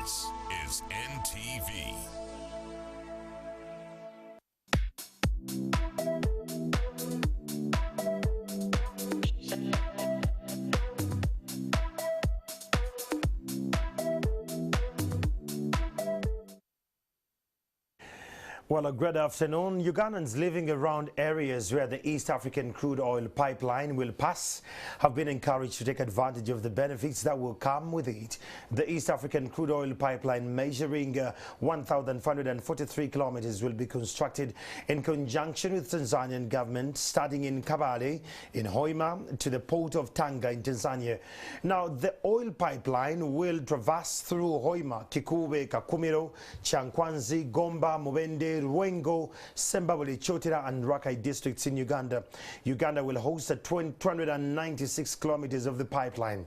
This is NTV. Well, a good afternoon. Ugandans living around areas where the East African crude oil pipeline will pass have been encouraged to take advantage of the benefits that will come with it. The East African crude oil pipeline, measuring 1,543 kilometers, will be constructed in conjunction with Tanzanian government, starting in Kabale in Hoima to the port of Tanga in Tanzania. Now, the oil pipeline will traverse through Hoima, Kikube, Kakumiro, Chankwanzi, Gomba, Mubende, Rwengo, Sembabule, Chotira and Rakai districts in Uganda. Uganda will host 296 kilometers of the pipeline.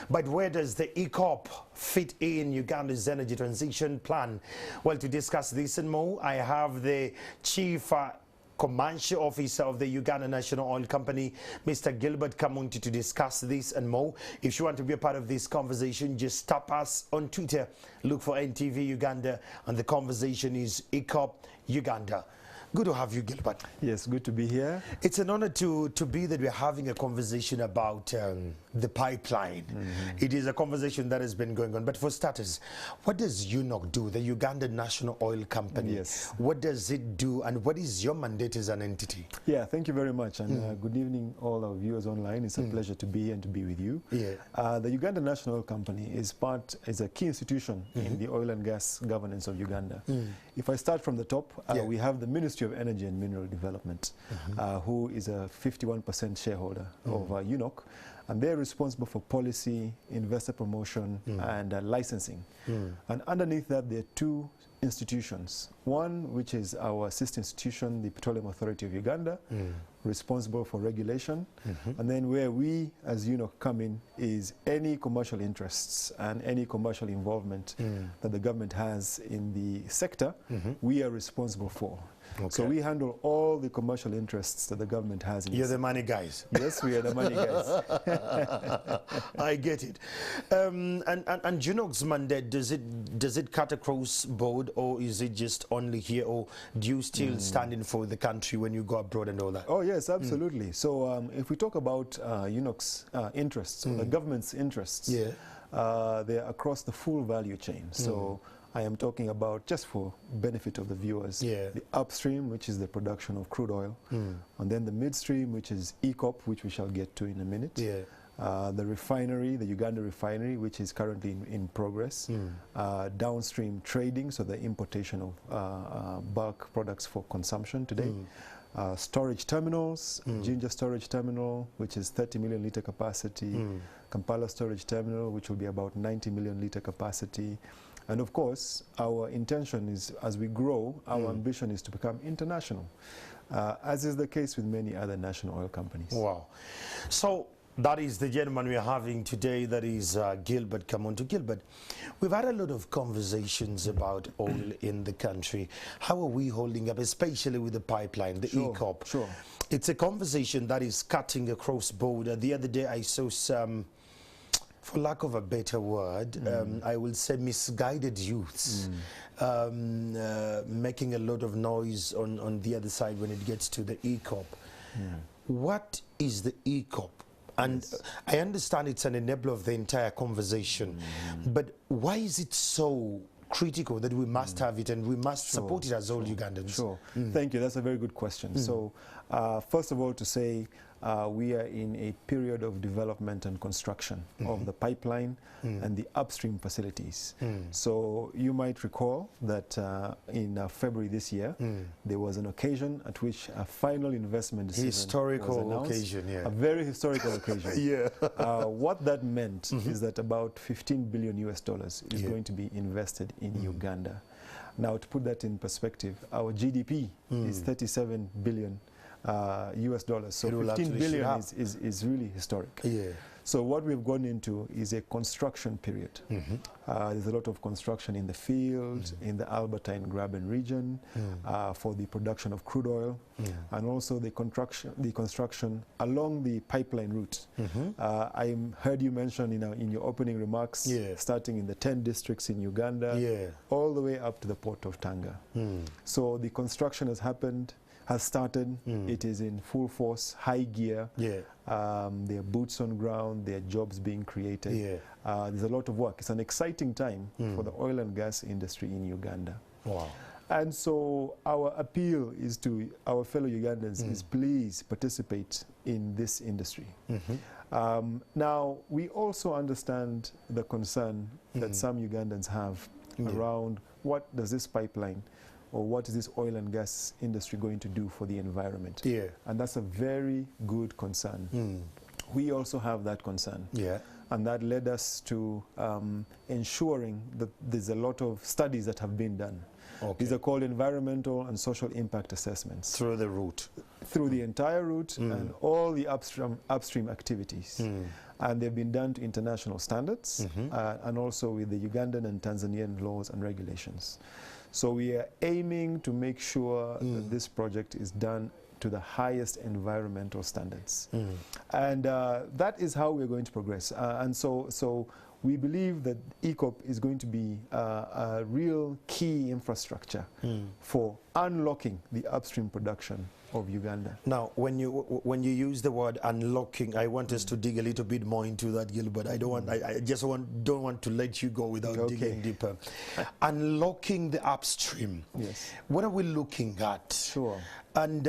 But where does the EACOP fit in Uganda's energy transition plan? Well, to discuss this and more, I have the Chief Commercial Officer of the Uganda National Oil Company, Mr. Gilbert Kamunti, to discuss this and more. If you want to be a part of this conversation, just tap us on Twitter, look for NTV Uganda, and the conversation is EACOP Uganda. Good to have you, Gilbert. Yes, good to be here. It's an honor to be that we're having a conversation about the pipeline. It is a conversation that has been going on. But for starters, what does UNOC do, the Uganda National Oil Company? Yes. What does it do, and what is your mandate as an entity? Yeah, thank you very much. And good evening, all our viewers online. It's a pleasure to be here and to be with you. Yeah. The Uganda National Oil Company is a key institution in the oil and gas governance of Uganda. If I start from the top, we have the Ministry of Energy and Mineral Development, who is a 51% shareholder of UNOC, and they're responsible for policy, investor promotion, and licensing. And underneath that, there are two institutions. One, which is our sister institution, the Petroleum Authority of Uganda, responsible for regulation. And then where we, as UNOC, come in is any commercial interests and any commercial involvement that the government has in the sector, we are responsible for. Okay. So we handle all the commercial interests that the government has in You're the money guys. Yes, we are the money guys. I get it. And UNOC's mandate, does it cut across board, or is it just only here, or do you still stand in for the country when you go abroad and all that? Oh yes, absolutely. So if we talk about UNOC's interests, or the government's interests, they're across the full value chain. So I am talking about, just for benefit of the viewers, the upstream, which is the production of crude oil, and then the midstream, which is EACOP, which we shall get to in a minute, the refinery, the Uganda refinery, which is currently in progress, downstream trading, so the importation of bulk products for consumption today, storage terminals, Jinja storage terminal, which is 30 million litre capacity, Kampala storage terminal, which will be about 90 million litre capacity. And of course, our intention is, as we grow, our ambition is to become international, as is the case with many other national oil companies. Wow. So that is the gentleman we are having today, that is Gilbert Kamuntu. Gilbert, we've had a lot of conversations about oil in the country. How are we holding up, especially with the pipeline, the EACOP? Sure. It's a conversation that is cutting across border. The other day I saw some, for lack of a better word, I will say misguided youths making a lot of noise on the other side when it gets to the EACOP. What is the EACOP? And I understand it's an enabler of the entire conversation, but why is it so critical that we must have it and we must support it as all Ugandans? Thank you. That's a very good question. So first of all, to say we are in a period of development and construction of the pipeline and the upstream facilities. So you might recall that in February this year, there was an occasion at which a final investment decision was announced. A very historical occasion. What that meant is that about $15 billion US is going to be invested in Uganda. Now, to put that in perspective, our GDP is 37 billion US dollars. So 15 billion is really historic. So what we've gone into is a construction period. There's a lot of construction in the field, in the Albertine Graben region, for the production of crude oil, and also the construction along the pipeline route. I heard you mention in your opening remarks, starting in the 10 districts in Uganda, all the way up to the port of Tanga. So the construction has started. It is in full force, high gear. There are boots on ground, there are jobs being created. There's a lot of work. It's an exciting time for the oil and gas industry in Uganda. Wow. And so our appeal is to our fellow Ugandans is please participate in this industry. Now, we also understand the concern that some Ugandans have around what does this pipeline or what is this oil and gas industry going to do for the environment? And that's a very good concern. We also have that concern. And that led us to ensuring that there's a lot of studies that have been done. These are called environmental and social impact assessments. Through the route? Through the entire route and all the upstream activities. And they've been done to international standards and also with the Ugandan and Tanzanian laws and regulations. So we are aiming to make sure that this project is done to the highest environmental standards. And that is how we're going to progress. And so we believe that EACOP is going to be a real key infrastructure for unlocking the upstream production of Uganda. Now, when you use the word unlocking, I want us to dig a little bit more into that, Gilbert. I don't want. I just don't want to let you go without digging deeper. Unlocking the upstream. Yes. What are we looking at? Sure. And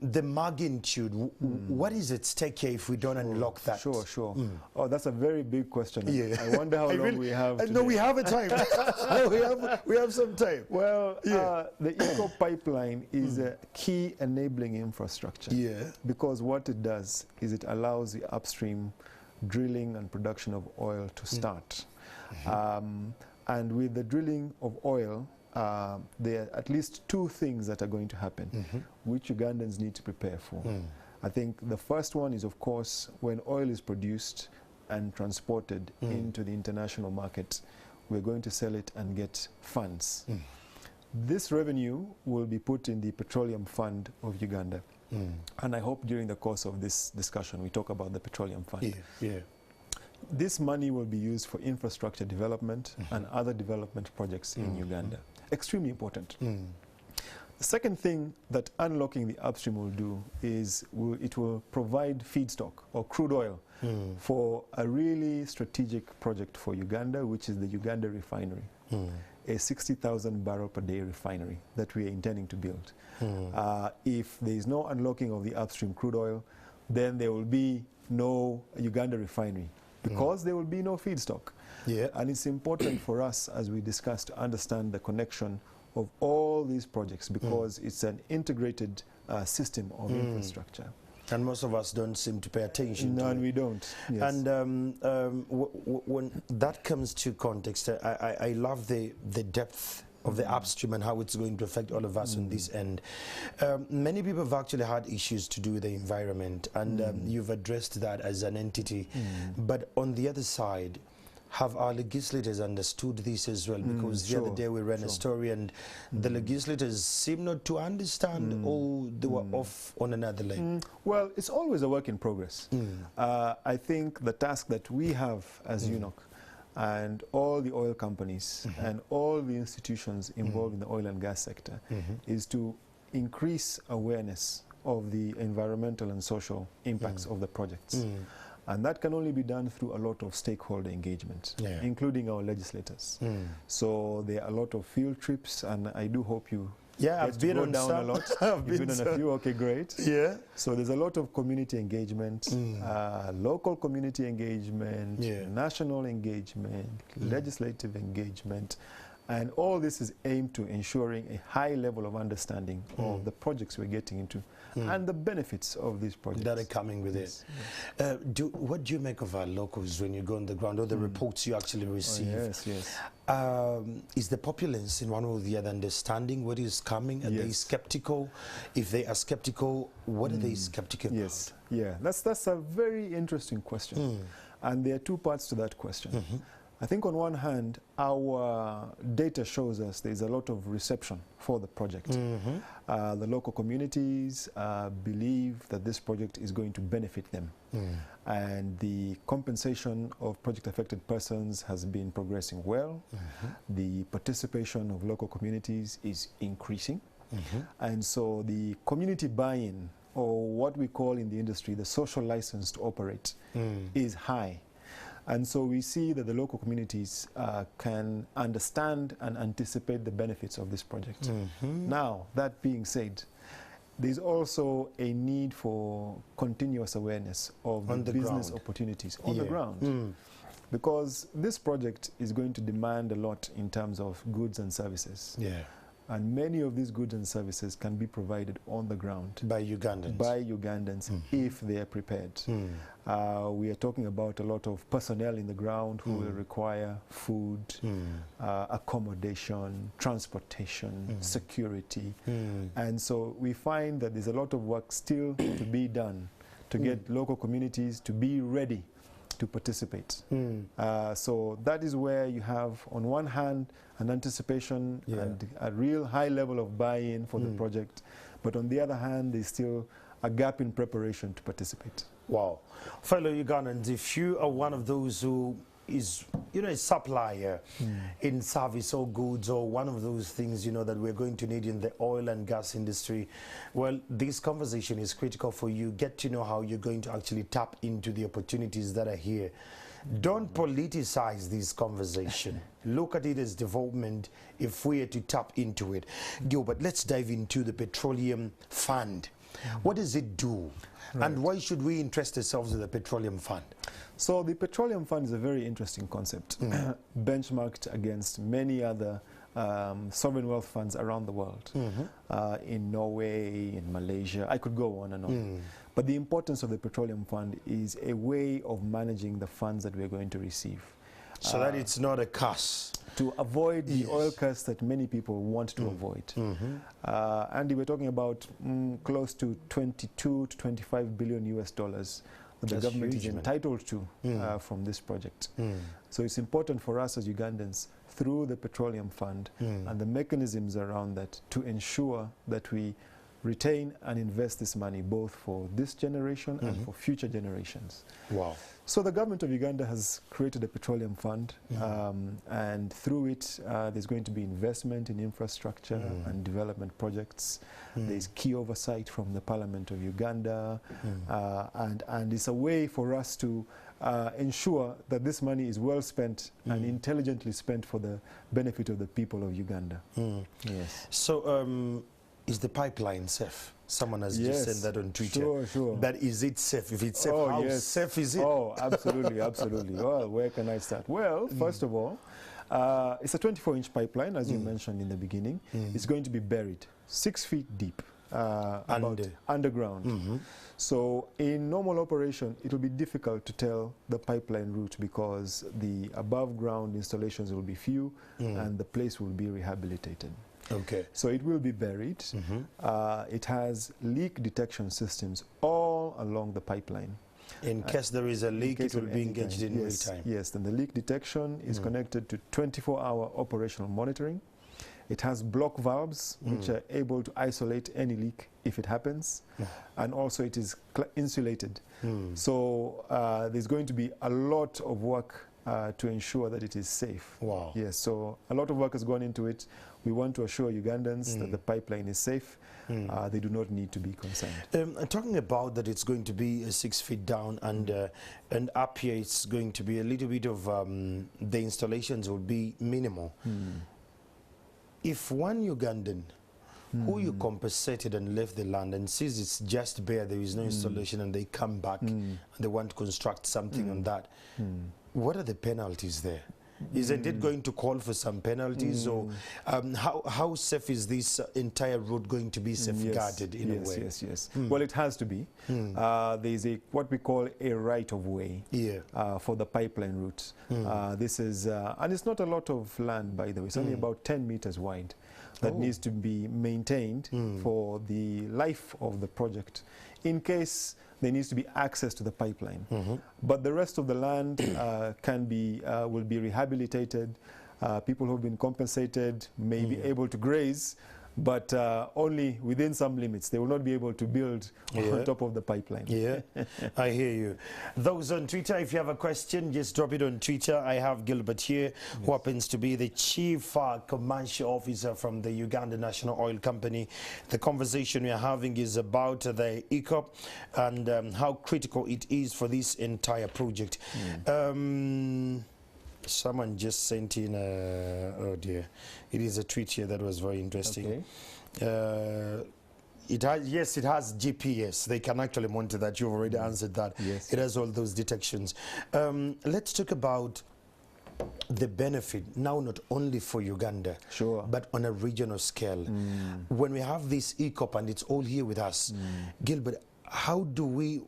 the magnitude. What is at stake here if we don't unlock that? Sure. Oh, that's a very big question. I wonder how long we have. No, we have a time. No, we have some time. Well, the EACOP pipeline is a key enabling infrastructure. Because what it does is it allows the upstream drilling and production of oil to start. And with the drilling of oil, there are at least two things that are going to happen, which Ugandans need to prepare for. I think the first one is, of course, when oil is produced and transported into the international market, we're going to sell it and get funds. This revenue will be put in the Petroleum Fund of Uganda. And I hope during the course of this discussion we talk about the Petroleum Fund. This money will be used for infrastructure development and other development projects in Uganda. Extremely important. The second thing that unlocking the upstream will do is it will provide feedstock or crude oil for a really strategic project for Uganda, which is the Uganda refinery, a 60,000 barrel per day refinery that we are intending to build. If there is no unlocking of the upstream crude oil, then there will be no Uganda refinery, because there will be no feedstock. And it's important for us, as we discussed, to understand the connection of all these projects, because it's an integrated system of infrastructure. And most of us don't seem to pay attention to it. No, we don't. Yes. And when that comes to context, I love the depth of the upstream and how it's going to affect all of us on this end. Many people have actually had issues to do with the environment, and you've addressed that as an entity. But on the other side, have our legislators understood this as well? Because the other day we ran a story and the legislators seem not to understand, or they were off on another leg. Well, it's always a work in progress. I think the task that we have as UNOC and all the oil companies and all the institutions involved in the oil and gas sector is to increase awareness of the environmental and social impacts of the projects. And that can only be done through a lot of stakeholder engagement, including our legislators. So there are a lot of field trips, and I do hope you I've been on down some. a lot. You've been on a few. Okay, great. So there's a lot of community engagement, local community engagement, national engagement, legislative engagement, and all this is aimed to ensuring a high level of understanding of the projects we're getting into and the benefits of these projects that are coming with it. What do you make of our locals when you go on the ground, or the reports you actually receive? Is the populace in one or the other understanding what is coming? Are they skeptical? If they are skeptical, what are they skeptical about? That's a very interesting question. And there are two parts to that question. I think on one hand, our data shows us there's a lot of reception for the project. The local communities believe that this project is going to benefit them. And the compensation of project-affected persons has been progressing well. The participation of local communities is increasing. And so the community buy-in, or what we call in the industry the social license to operate, is high. And so we see that the local communities can understand and anticipate the benefits of this project. Now, that being said, there's also a need for continuous awareness of the business opportunities on the ground. Because this project is going to demand a lot in terms of goods and services. And many of these goods and services can be provided on the ground by Ugandans. By Ugandans, if they are prepared. We are talking about a lot of personnel in the ground who will require food, accommodation, transportation, security. And so we find that there's a lot of work still to be done to get local communities to be ready to participate. So that is where you have, on one hand, an anticipation and a real high level of buy-in for the project, but on the other hand, there's still a gap in preparation to participate. Wow. Fellow Ugandans, if you are one of those who is, a supplier in service or goods, or one of those things, that we're going to need in the oil and gas industry, well, this conversation is critical for you. Get to know how you're going to actually tap into the opportunities that are here. Don't politicize this conversation. Look at it as development if we are to tap into it. Gilbert, let's dive into the Petroleum Fund. What does it do? And why should we interest ourselves in the Petroleum Fund? So the Petroleum Fund is a very interesting concept, benchmarked against many other sovereign wealth funds around the world, in Norway, in Malaysia. I could go on and on. But the importance of the Petroleum Fund is a way of managing the funds that we're going to receive. So that it's not a curse. To avoid the oil curse that many people want to avoid. Andy, we're talking about close to 22 to 25 billion US dollars that the government is entitled to from this project. So it's important for us as Ugandans, through the Petroleum Fund and the mechanisms around that, to ensure that we retain and invest this money both for this generation and for future generations. Wow. So the government of Uganda has created a petroleum fund, and through it there's going to be investment in infrastructure and development projects. There's key oversight from the Parliament of Uganda, and it's a way for us to ensure that this money is well spent and intelligently spent for the benefit of the people of Uganda. Yes. So is the pipeline safe? Someone has just said that on Twitter. Sure. But is it safe? If it's safe, how safe is it? Oh, absolutely, absolutely. Well, where can I start? Well, first of all, it's a 24-inch pipeline, as you mentioned in the beginning. It's going to be buried 6 feet deep, underground. So in normal operation, it will be difficult to tell the pipeline route because the above ground installations will be few and the place will be rehabilitated. Okay. So it will be buried. It has leak detection systems all along the pipeline. In case there is a leak, it will be engaged in real time. Yes, then the leak detection is connected to 24-hour operational monitoring. It has block valves, which are able to isolate any leak if it happens. And also it is insulated. So there's going to be a lot of work to ensure that it is safe. Wow. Yes, so a lot of work has gone into it. We want to assure Ugandans that the pipeline is safe. They do not need to be concerned. Talking about that, it's going to be 6 feet down, and up here it's going to be a little bit of the installations will be minimal. If one Ugandan who you compensated and left the land and sees it's just bare, there is no installation, and they come back and they want to construct something on that, what are the penalties there? Isn't it going to call for some penalties, or how safe is this entire route going to be safeguarded in a way? Yes. Well, it has to be. There's what we call a right of way for the pipeline route. This is, and it's not a lot of land, by the way. It's only about 10 meters wide that needs to be maintained for the life of the project. In case there needs to be access to the pipeline. But the rest of the land will be rehabilitated. People who have been compensated may be able to graze, but only within some limits. They will not be able to build on top of the pipeline. Yeah, I hear you. Those on Twitter, if you have a question, just drop it on Twitter. I have Gilbert here, who happens to be the Chief Commercial Officer from the Uganda National Oil Company. The conversation we are having is about the EACOP and how critical it is for this entire project. Someone just sent in oh dear, it is a tweet here that was very interesting. It has GPS. They can actually monitor that. You've already answered that. It has all those detections. Let's talk about the benefit now, not only for Uganda, but on a regional scale. When we have this EACOP and it's all here with us, Gilbert,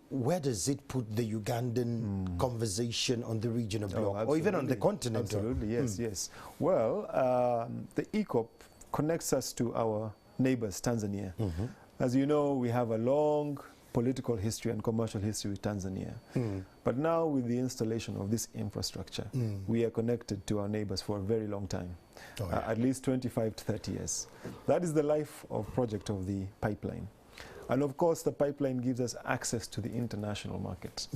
where does it put the Ugandan conversation on the regional bloc, or even on the continent? Absolutely, yes. Well, the EACOP connects us to our neighbors, Tanzania. As you know, we have a long political history and commercial history with Tanzania. But now with the installation of this infrastructure, we are connected to our neighbors for a very long time, at least 25 to 30 years. That is the life of project of the pipeline. And of course, the pipeline gives us access to the international market.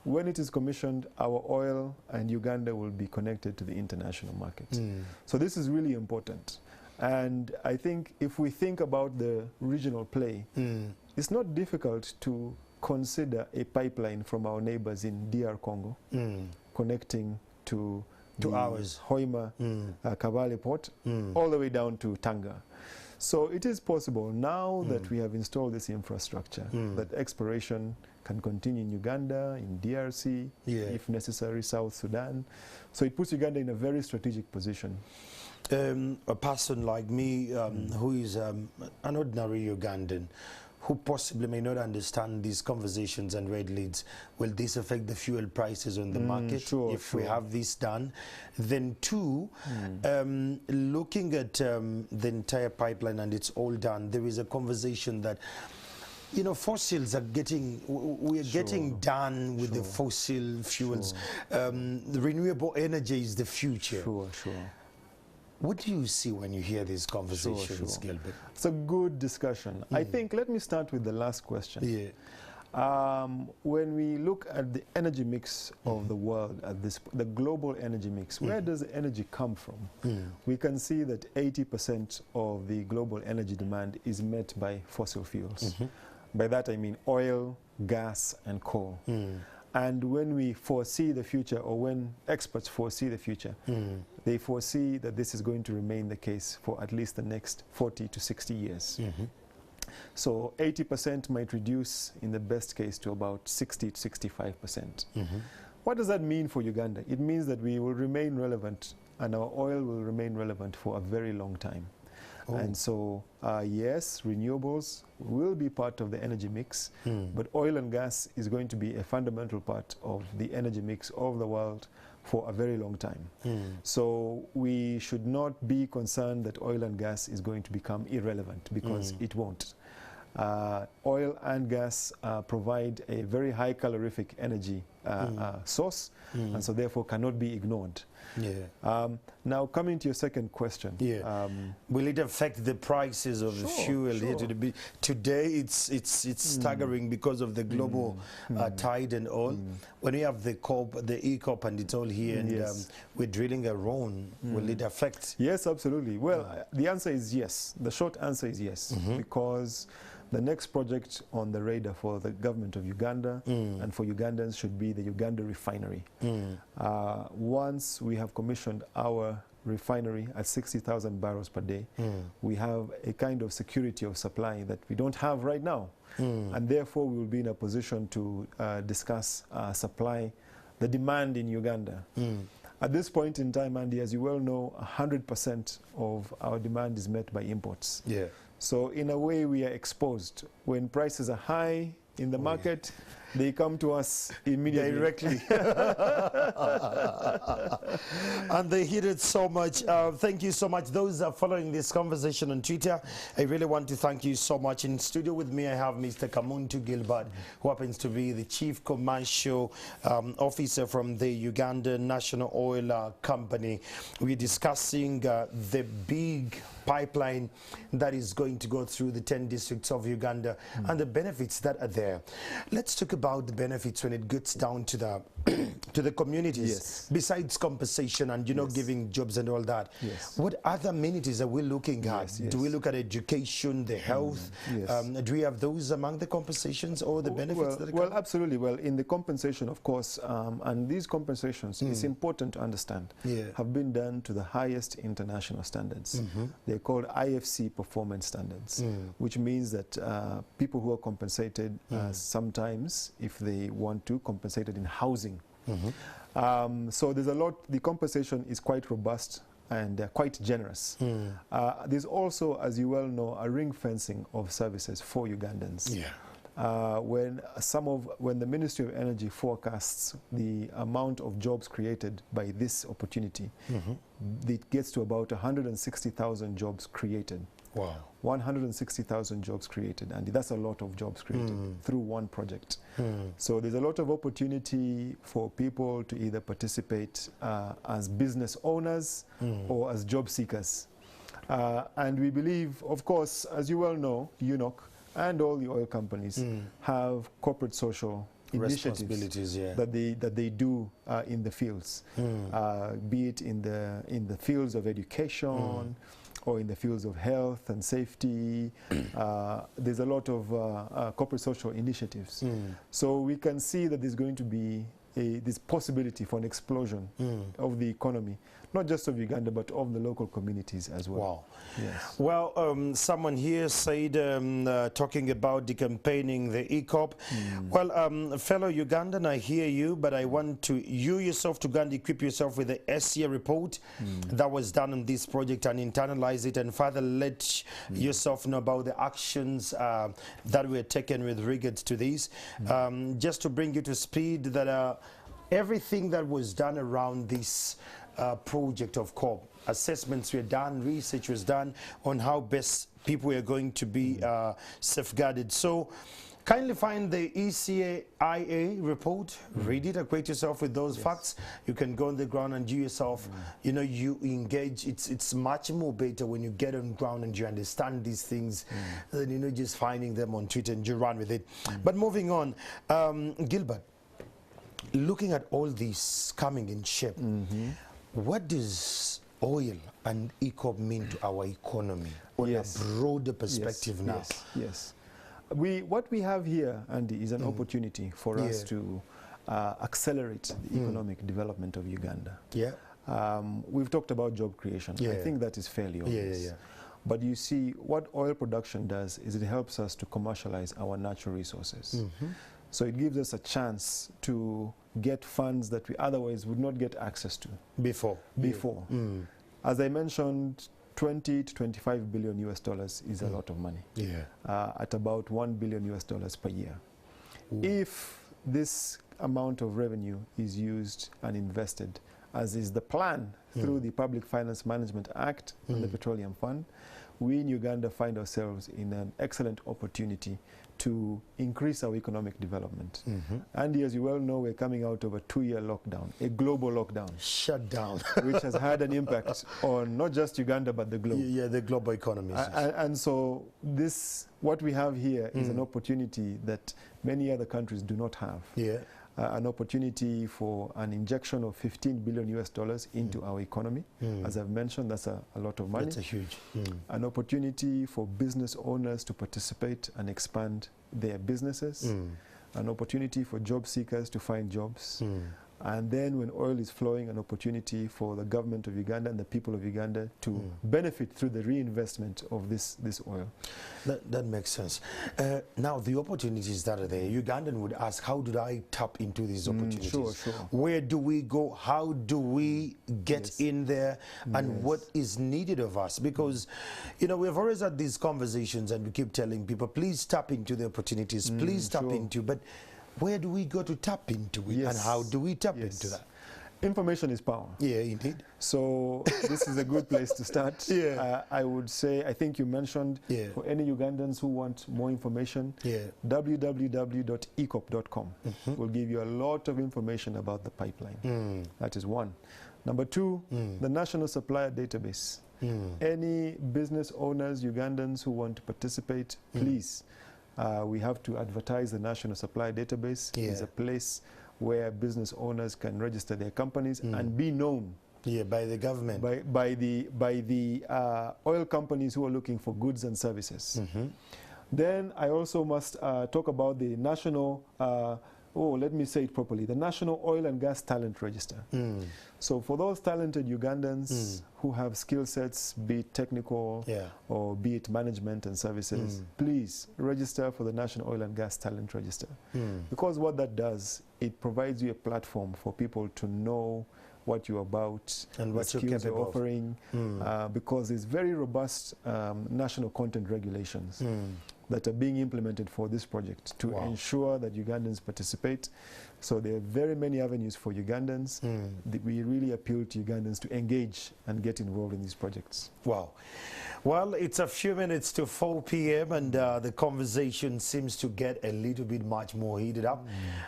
When it is commissioned, our oil and Uganda will be connected to the international market. So this is really important. And I think if we think about the regional play, it's not difficult to consider a pipeline from our neighbors in DR Congo connecting to ours, Hoima, Kabale port, all the way down to Tanga. So it is possible now that we have installed this infrastructure that exploration can continue in Uganda, in DRC, if necessary, South Sudan. So it puts Uganda in a very strategic position. A person like me who is an ordinary Ugandan, who possibly may not understand these conversations and red leads, will this affect the fuel prices on the market if we have this done? Then two, looking at the entire pipeline and it's all done, there is a conversation that, you know, fossils are getting, we are getting done with the fossil fuels. The renewable energy is the future. What do you see when you hear these conversations, Gilbert? It's a good discussion. I think, let me start with the last question. When we look at the energy mix of the world, the global energy mix, where does the energy come from? We can see that 80% of the global energy demand is met by fossil fuels. By that I mean oil, gas, and coal. And when we foresee the future, or when experts foresee the future, they foresee that this is going to remain the case for at least the next 40 to 60 years. So 80% might reduce in the best case to about 60 to 65%. What does that mean for Uganda? It means that we will remain relevant, and our oil will remain relevant for a very long time. And so, yes, renewables will be part of the energy mix, but oil and gas is going to be a fundamental part of the energy mix of the world for a very long time. So we should not be concerned that oil and gas is going to become irrelevant, because it won't. Oil and gas provide a very high calorific energy source, and so therefore cannot be ignored. Now, coming to your second question, will it affect the prices of the fuel here today? It's staggering because of the global tide and all. When we have the EACOP and it's all here, and we're drilling a RON, will it affect? Yes, absolutely. Well, the answer is yes. The short answer is yes, because the next project on the radar for the government of Uganda and for Ugandans should be the Uganda refinery. Once we have commissioned our refinery at 60,000 barrels per day, we have a kind of security of supply that we don't have right now. And therefore we will be in a position to discuss supply, the demand in Uganda. At this point in time, Andy, as you well know, 100% of our demand is met by imports. So in a way we are exposed. When prices are high in the market, they come to us immediately. Directly. And they hit it so much. Thank you so much. Those are following this conversation on Twitter, I really want to thank you so much. In studio with me, I have Mr. Kamuntu Gilbert, who happens to be the Chief Commercial Officer from the Uganda National Oil Company. We're discussing the big pipeline that is going to go through the 10 districts of Uganda and the benefits that are there. Let's talk about the benefits when it gets down to the to the communities. Yes. Besides compensation and, you know, giving jobs and all that. Yes. What other amenities are we looking at? Yes, yes. Do we look at education, the health? Yes. Do we have those among the compensations or the benefits that are Well, coming? absolutely. Well, in the compensation, of course, and these compensations, it's important to understand, have been done to the highest international standards. They're called IFC performance standards, which means that people who are compensated sometimes, if they want to, compensated in housing. So there's a lot, the compensation is quite robust and quite generous. There's also, as you well know, a ring fencing of services for Ugandans. When the Ministry of Energy forecasts the amount of jobs created by this opportunity, it gets to about 160,000 jobs created. Wow. 160,000 jobs created, and that's a lot of jobs created through one project. So there's a lot of opportunity for people to either participate as business owners or as job seekers. And we believe, of course, as you well know, UNOC and all the oil companies have corporate social initiatives that they do in the fields, be it in the fields of education, or in the fields of health and safety. There's a lot of corporate social initiatives. So we can see that there's going to be this possibility for an explosion of the economy, not just of Uganda, but of the local communities as well. Wow. Yes. Well, someone here said, talking about decampaigning the EACOP. Well, fellow Ugandan, I hear you, but I want you yourself to go and equip yourself with the SCA report that was done on this project and internalize it and further let yourself know about the actions that were taken with regards to this. Just to bring you to speed, that everything that was done around this project of COP, assessments were done, research was done on how best people are going to be safeguarded. So kindly find the ECAIA report, read it, acquaint yourself with those facts. You can go on the ground and you yourself, you know, you engage. It's much more better when you get on ground and you understand these things than, you know, just finding them on Twitter and you run with it. But moving on, Gilbert, looking at all this coming in shape, what does oil and EACOP mean to our economy on a broader perspective now? Yes. What we have here, Andy, is an opportunity for us to accelerate the economic development of Uganda. We've talked about job creation. I think that is fairly obvious. But you see, what oil production does is it helps us to commercialize our natural resources. So it gives us a chance to get funds that we otherwise would not get access to before. As I mentioned, 20 to 25 billion US dollars is a lot of money. At about $1 billion US dollars per year. If this amount of revenue is used and invested, as is the plan through the Public Finance Management Act and the Petroleum Fund, we in Uganda find ourselves in an excellent opportunity to increase our economic development. And as you well know, we're coming out of a 2-year lockdown, a global lockdown. Shut down. Which has had an impact on not just Uganda, but the globe. The global economy. And so what we have here is an opportunity that many other countries do not have. An opportunity for an injection of 15 billion US dollars into our economy. As I've mentioned, that's a lot of money. That's a huge. An opportunity for business owners to participate and expand their businesses. An opportunity for job seekers to find jobs. And then when oil is flowing, an opportunity for the government of Uganda and the people of Uganda to benefit through the reinvestment of this oil. That makes sense. Now, the opportunities that are there, Ugandan would ask, how do I tap into these opportunities? Sure. Where do we go? How do we get in there? And what is needed of us? Because, you know, we've always had these conversations and we keep telling people, please tap into the opportunities, please tap into, but where do we go to tap into it? Yes. And how do we tap into that? Information is power. Yeah, indeed. So this is a good place to start. Yeah. I would say, I think you mentioned, for any Ugandans who want more information, www.eacop.com will give you a lot of information about the pipeline. That is one. Number two, the National Supplier Database. Any business owners, Ugandans who want to participate, please, we have to advertise the National Supplier Database. It's a place where business owners can register their companies and be known by the government, by the oil companies who are looking for goods and services. Then I also must talk about the national, let me say it properly, the National Oil and Gas Talent Register. So for those talented Ugandans who have skill sets, be it technical or be it management and services, please register for the National Oil and Gas Talent Register. Because what that does, it provides you a platform for people to know what you're about and what skills you're offering, because there's very robust national content regulations that are being implemented for this project to ensure that Ugandans participate. So there are very many avenues for Ugandans. We really appeal to Ugandans to engage and get involved in these projects. Wow. Well, it's a few minutes to 4 p.m. and the conversation seems to get a little bit much more heated up.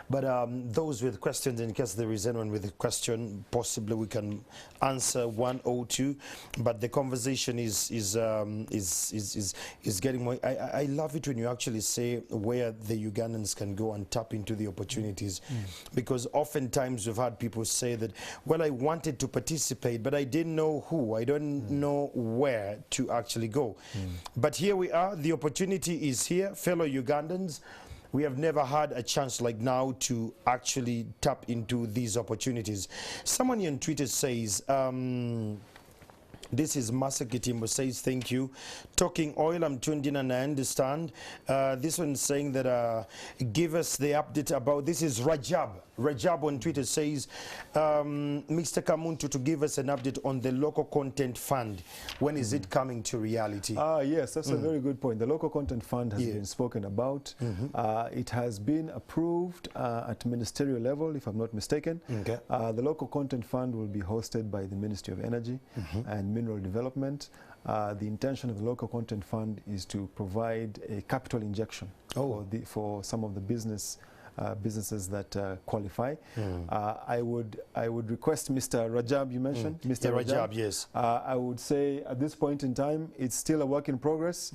But those with questions, in case there is anyone with a question, possibly we can answer one or two. But the conversation is getting more. I love it when you actually say where the Ugandans can go and tap into the opportunities, because oftentimes we've had people say that, well, I wanted to participate, but I didn't know who. I don't know where to actually go. But here we are. The opportunity is here, fellow Ugandans. We have never had a chance like now to actually tap into these opportunities. Someone on Twitter says, this is Masaki Timbo, says, thank you. Talking oil, I'm tuned in and I understand. This one saying that give us the update about, this is Rajab. Rajab on Twitter says, Mr. Kamuntu, to give us an update on the local content fund. When is it coming to reality? Yes, that's a very good point. The local content fund has been spoken about. It has been approved at ministerial level, if I'm not mistaken. The local content fund will be hosted by the Ministry of Energy and Mineral Development. The intention of the local content fund is to provide a capital injection for some of the businesses that qualify. I would request Mr. Rajab, you mentioned, Mr. Rajab, yes. I would say at this point in time, it's still a work in progress.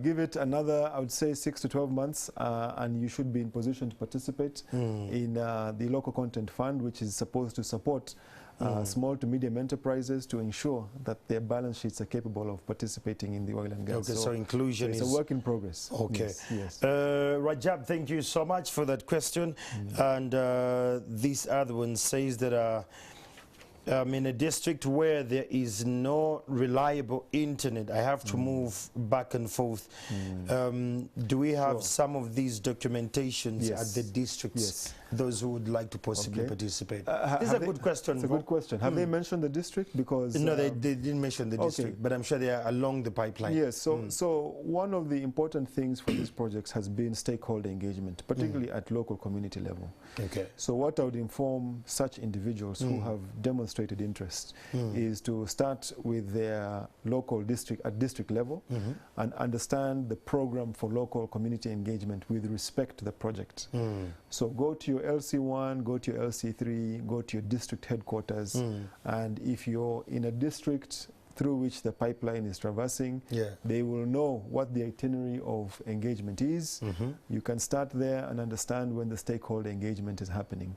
Give it another, I would say, 6 to 12 months, and you should be in position to participate in the local content fund, which is supposed to support small to medium enterprises to ensure that their balance sheets are capable of participating in the oil and gas. Okay, so inclusion is a work in progress. Okay. Yes. Rajab, thank you so much for that question. And this other one says that in a district where there is no reliable internet, I have to move back and forth. Do we have some of these documentations at the districts? Those who would like to possibly participate. This is a good question. It's a good question. Have they mentioned the district? Because no, they didn't mention the district, but I'm sure they are along the pipeline. Yes. So one of the important things for these projects has been stakeholder engagement, particularly at local community level. Okay. So what I would inform such individuals who have demonstrated interest is to start with their local district at district level and understand the program for local community engagement with respect to the project. So go to your LC1, go to your LC3, go to your district headquarters, and if you're in a district through which the pipeline is traversing, they will know what the itinerary of engagement is. You can start there and understand when the stakeholder engagement is happening.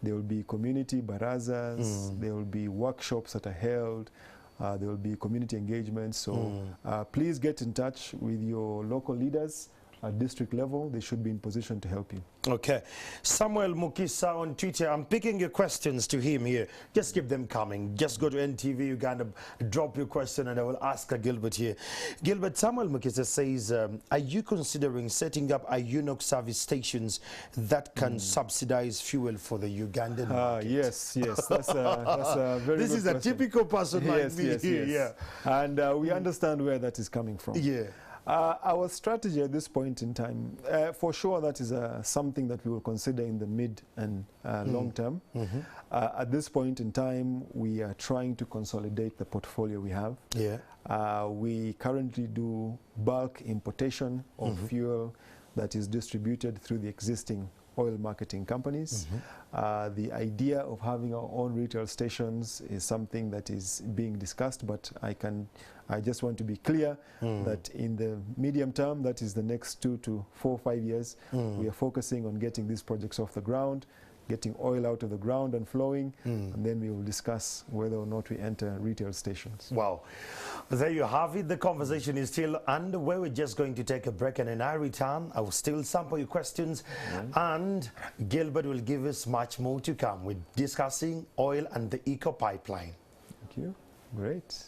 There will be community barazas, there will be workshops that are held, there will be community engagement. So please get in touch with your local leaders at district level. They should be in position to help you. Okay. Samuel Mukisa on Twitter. I'm picking your questions to him here. Just keep them coming. Just go to NTV Uganda, drop your question, and I will ask Gilbert here. Gilbert, Samuel Mukisa says, are you considering setting up a UNOC service stations that can subsidize fuel for the Ugandan market? Yes. That's a very This good is question. A typical person like me. Yes. And we understand where that is coming from. Yeah. Our strategy at this point in time, for sure, that is something that we will consider in the mid and long term. At this point in time, we are trying to consolidate the portfolio we have. We currently do bulk importation of fuel that is distributed through the existing oil marketing companies. The idea of having our own retail stations is something that is being discussed, but I just want to be clear that in the medium term, that is the next 2 to 4, 5 years, we are focusing on getting these projects off the ground, getting oil out of the ground and flowing, and then we will discuss whether or not we enter retail stations. Wow. There you have it. The conversation is still underway. We're just going to take a break, and when I return, I will still sample your questions, and Gilbert will give us much more to come. We're discussing oil and the EACOP pipeline. Thank you. Great.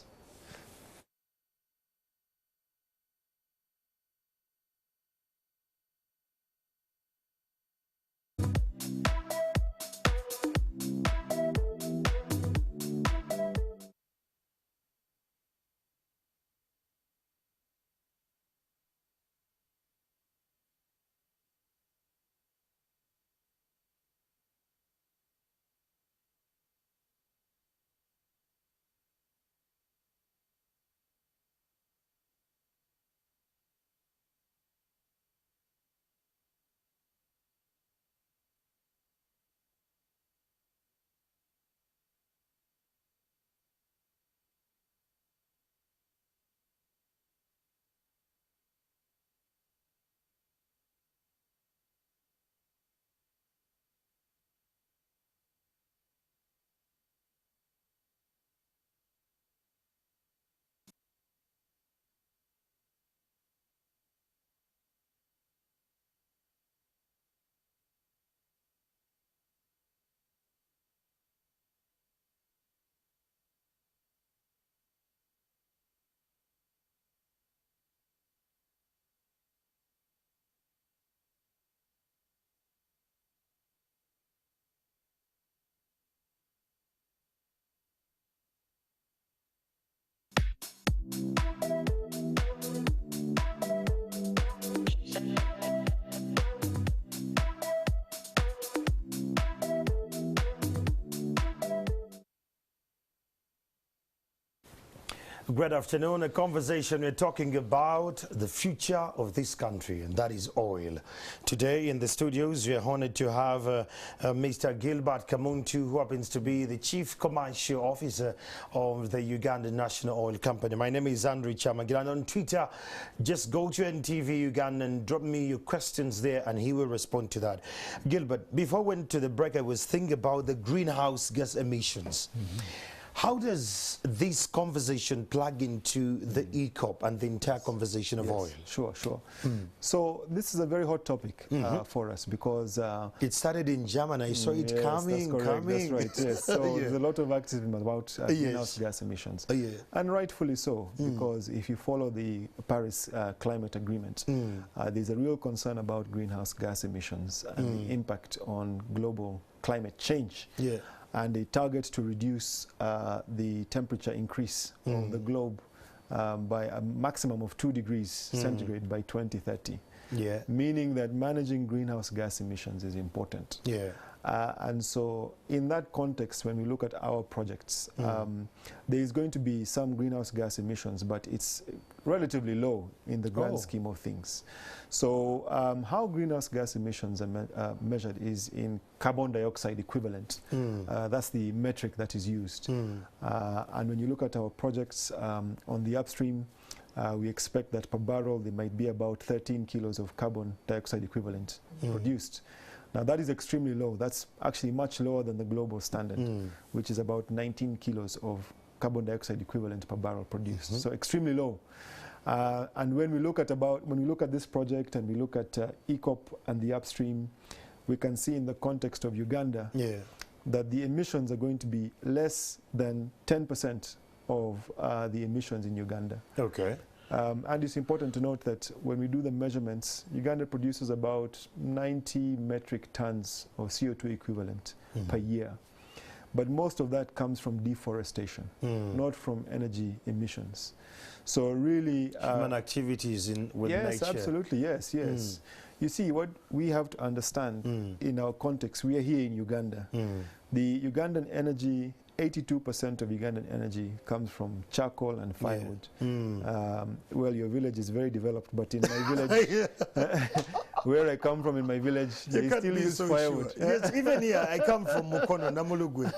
Good afternoon. A conversation we're talking about the future of this country, and that is oil. Today in the studios, we are honored to have Mr. Gilbert Kamuntu, who happens to be the Chief Commercial Officer of the Uganda National Oil Company. My name is Andrew Chamagila, and on Twitter, just go to NTV Uganda and drop me your questions there, and he will respond to that. Gilbert, before we went to the break, I was thinking about the greenhouse gas emissions. How does this conversation plug into the EACOP and the entire conversation of oil? Sure. So this is a very hot topic for us because it started in Germany. I saw it coming. That's right. Yes. So there's a lot of activism about greenhouse gas emissions, and rightfully so, because if you follow the Paris Climate Agreement, there's a real concern about greenhouse gas emissions and the impact on global climate change. And a target to reduce the temperature increase of the globe by a maximum of 2 degrees centigrade by 2030. Meaning that managing greenhouse gas emissions is important. And so in that context, when we look at our projects, there is going to be some greenhouse gas emissions, but it's relatively low in the grand scheme of things. So how greenhouse gas emissions are measured is in carbon dioxide equivalent. That's the metric that is used. And when you look at our projects on the upstream, we expect that per barrel there might be about 13 kilos of carbon dioxide equivalent produced. Now that is extremely low. That's actually much lower than the global standard, which is about 19 kilos of carbon dioxide equivalent per barrel produced. So extremely low. And when we look at this project and we look at EACOP and the upstream, we can see in the context of Uganda that the emissions are going to be less than 10% of the emissions in Uganda. And it's important to note that when we do the measurements, Uganda produces about 90 metric tons of CO2 equivalent per year. but most of that comes from deforestation, not from energy emissions. So really... human activities with nature. Yes, absolutely, yes. You see, what we have to understand in our context, we are here in Uganda. The Ugandan energy, 82% of Ugandan energy comes from charcoal and firewood. Well, your village is very developed, but in my village, where I come from in my village, they still use firewood. Sure. Yes, even here, I come from Mukono, Namulugwe.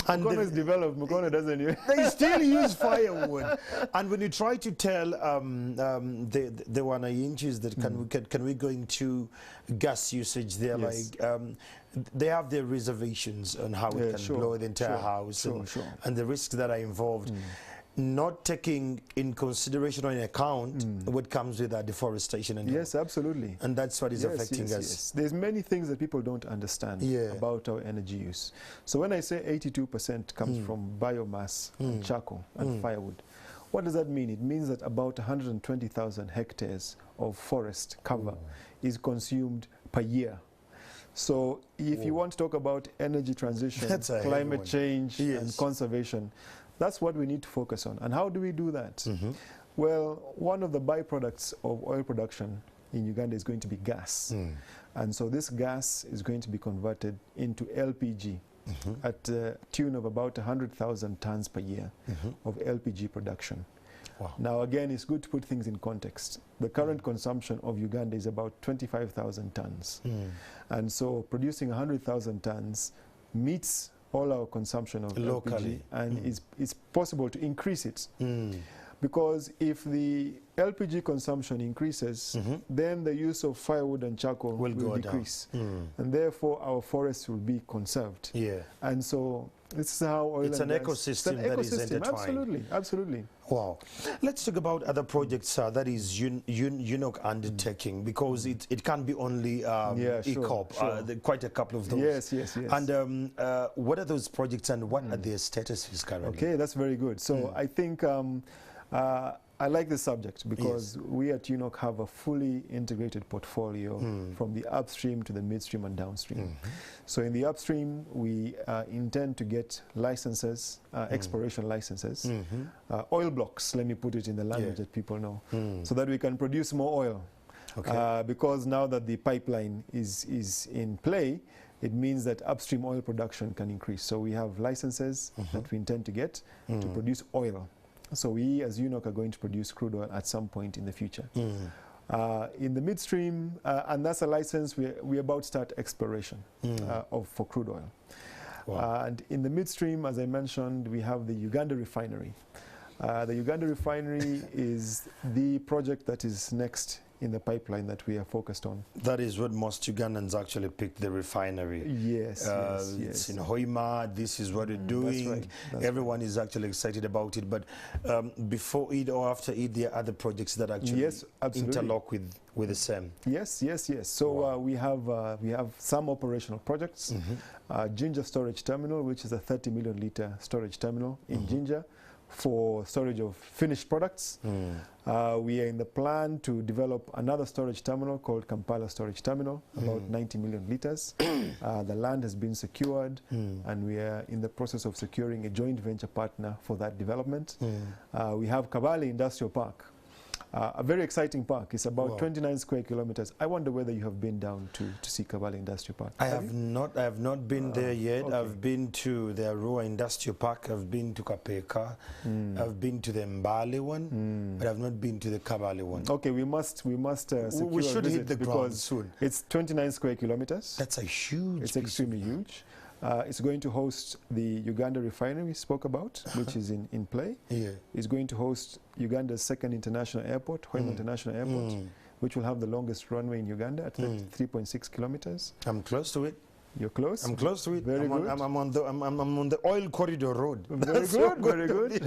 And Mukono is developed, Mukono doesn't use. They still use firewood. And when you try to tell the Wananchis that can we go into gas usage there, like they have their reservations on how it can blow the entire house and the risks that are involved. Not taking in consideration or in account what comes with that deforestation. And absolutely. And that's what is affecting us. Yes. There's many things that people don't understand about our energy use. So when I say 82% comes from biomass and charcoal and firewood, what does that mean? It means that about 120,000 hectares of forest cover is consumed per year. So if you want to talk about energy transition, climate change and conservation, that's what we need to focus on. And how do we do that? Well, one of the byproducts of oil production in Uganda is going to be gas. And so this gas is going to be converted into LPG at a tune of about 100,000 tons per year of LPG production. Wow. Now, again, it's good to put things in context. The current consumption of Uganda is about 25,000 tons. And so producing 100,000 tons meets all our consumption of LPG, and it's possible to increase it. Because if the LPG consumption increases, then the use of firewood and charcoal will decrease. And therefore, our forests will be conserved. And so this is how oil it's and an gas, ecosystem that is intertwined. Absolutely, absolutely. Wow. Let's talk about other projects that is UNOC undertaking, because it can't be only EACOP, quite a couple of those. Yes. And what are those projects and what are their statuses currently? Okay, that's very good. So I think I like this subject because we at UNOC have a fully integrated portfolio from the upstream to the midstream and downstream. So in the upstream, we intend to get licenses, exploration licenses, oil blocks, let me put it in the language that people know, so that we can produce more oil. Because now that the pipeline is in play, it means that upstream oil production can increase. So we have licenses that we intend to get to produce oil. So we, as UNOC, are going to produce crude oil at some point in the future. In the midstream, and that's a license, we're about to start exploration for crude oil. And in the midstream, as I mentioned, we have the Uganda refinery. The Uganda refinery is the project that is next in the pipeline that we are focused on. That is what most Ugandans actually picked, the refinery. Yes. It's in Hoima, this is what we're doing. That's right. Everyone is actually excited about it, but before it or after it, there are other projects that actually interlock with the same. Yes. So we have some operational projects. Ginger Storage Terminal, which is a 30 million litre storage terminal in Ginger, for storage of finished products. We are in the plan to develop another storage terminal called Kampala Storage Terminal, about 90 million litres. The land has been secured, and we are in the process of securing a joint venture partner for that development. We have Kabale Industrial Park, a very exciting park. It's about 29 square kilometers. I wonder whether you have been down to see Kabale Industrial Park. I have not been there yet. I've been to the Arua Industrial Park. I've been to Kapeka. I've been to the Mbale one, but I've not been to the Kabale one. Okay, we should hit the ground soon. It's 29 square kilometers. That's a huge. It's extremely huge. It's going to host the Uganda refinery we spoke about, which is in play. It's going to host Uganda's second international airport, Hoima International Airport, which will have the longest runway in Uganda at 3.6 kilometers. I'm close to it. You're close? I'm close to it. Very good. I'm on the oil corridor road. Very good, very good.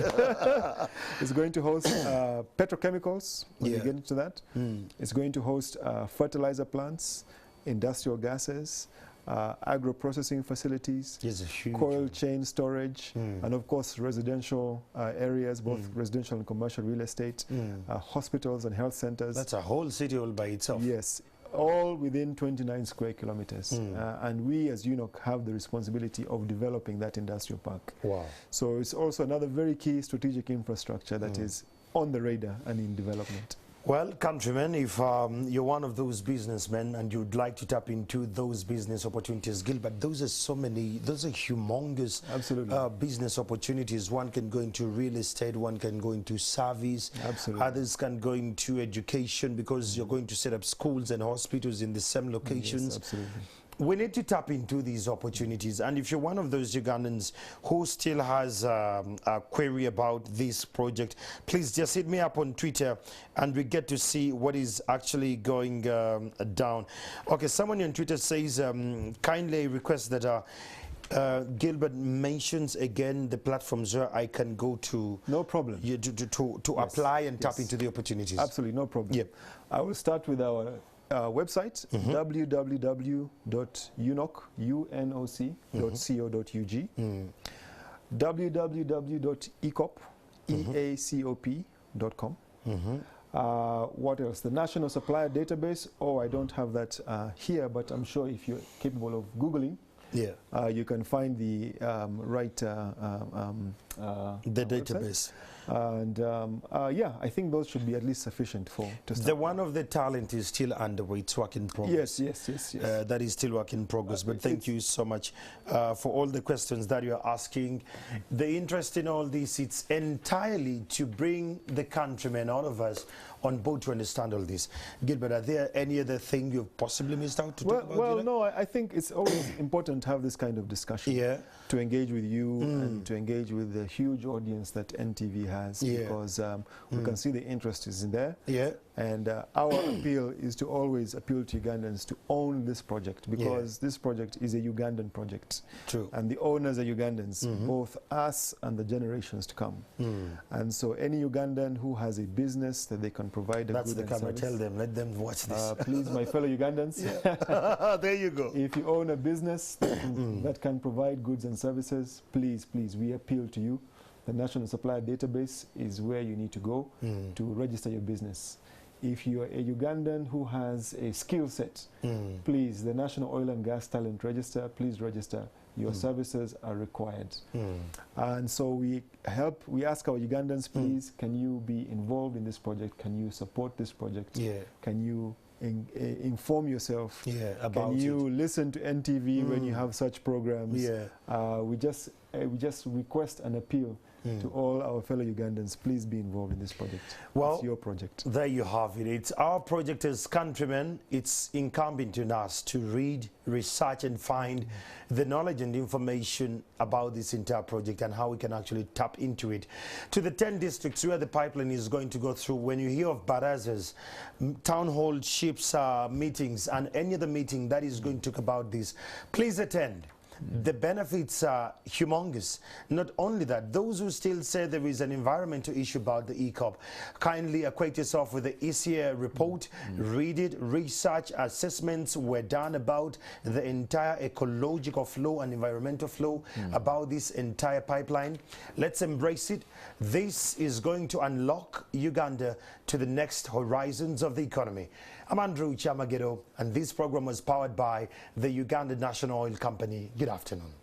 It's going to host petrochemicals, when we get into that. It's going to host fertilizer plants, industrial gases, agro-processing facilities, coil chain storage, and of course residential areas, both residential and commercial real estate, hospitals and health centers. That's a whole city all by itself. Yes. all within 29 square kilometers. And we as UNOC have the responsibility of developing that industrial park. Wow. So it's also another very key strategic infrastructure that is on the radar and in development. Well, countrymen, if you're one of those businessmen and you'd like to tap into those business opportunities, Gilbert, those are so many, those are humongous business opportunities. One can go into real estate, one can go into service, others can go into education because you're going to set up schools and hospitals in the same locations. Yes, absolutely. We need to tap into these opportunities, and if you're one of those Ugandans who still has a query about this project, please just hit me up on Twitter and we get to see what is actually going down. Okay, someone on Twitter says, kindly request that Gilbert mentions again the platforms where I can go to. No problem. To apply and tap into the opportunities. Absolutely, no problem. Yep. I will start with our website, www.unoc.co.ug, www.EACOP.com. What else? The National Supplier Database. Oh, I don't have that here, but I'm sure if you're capable of Googling, you can find the the database. And yeah, I think those should be at least sufficient to start. The one of the talent is still underway. It's work in progress. Yes. That is still work in progress. But thank you so much for all the questions that you're asking. The interest in all this, it's entirely to bring the countrymen, all of us, on board to understand all this. Gilbert, are there any other thing you've possibly missed out to talk about? Well, no, I think it's always important to have this kind of discussion. To engage with you and to engage with the huge audience that NTV has, because we can see the interest is in there. And our appeal is to always appeal to Ugandans to own this project, because this project is a Ugandan project. True. And the owners are Ugandans, both us and the generations to come. And so any Ugandan who has a business that they can provide a That's good the camera. Tell them, let them watch this. Please, my fellow Ugandans. There you go. If you own a business that can provide goods and services, please, we appeal to you. The National Supplier Database is where you need to go to register your business. If you are a Ugandan who has a skill set, please, the National Oil and Gas Talent Register, please register. Your services are required. And so we ask our Ugandans, please, can you be involved in this project? Can you support this project? Can you inform yourself? About Can you listen to NTV when you have such programs? We just request an appeal to all our fellow Ugandans, please be involved in this project. Well, it's your project. There you have it. It's our project as countrymen. It's incumbent on us to read, research and find the knowledge and information about this entire project and how we can actually tap into it. To the 10 districts where the pipeline is going to go through, when you hear of barazas, town hall ships meetings and any other meeting that is going to talk about this, please attend. The benefits are humongous. Not only that, those who still say there is an environmental issue about the EACOP, kindly acquaint yourself with the ECA report, read it, research assessments were done about the entire ecological flow and environmental flow about this entire pipeline. Let's embrace it. This is going to unlock Uganda to the next horizons of the economy. I'm Andrew Chamagedo, and this program was powered by the Uganda National Oil Company. Good afternoon.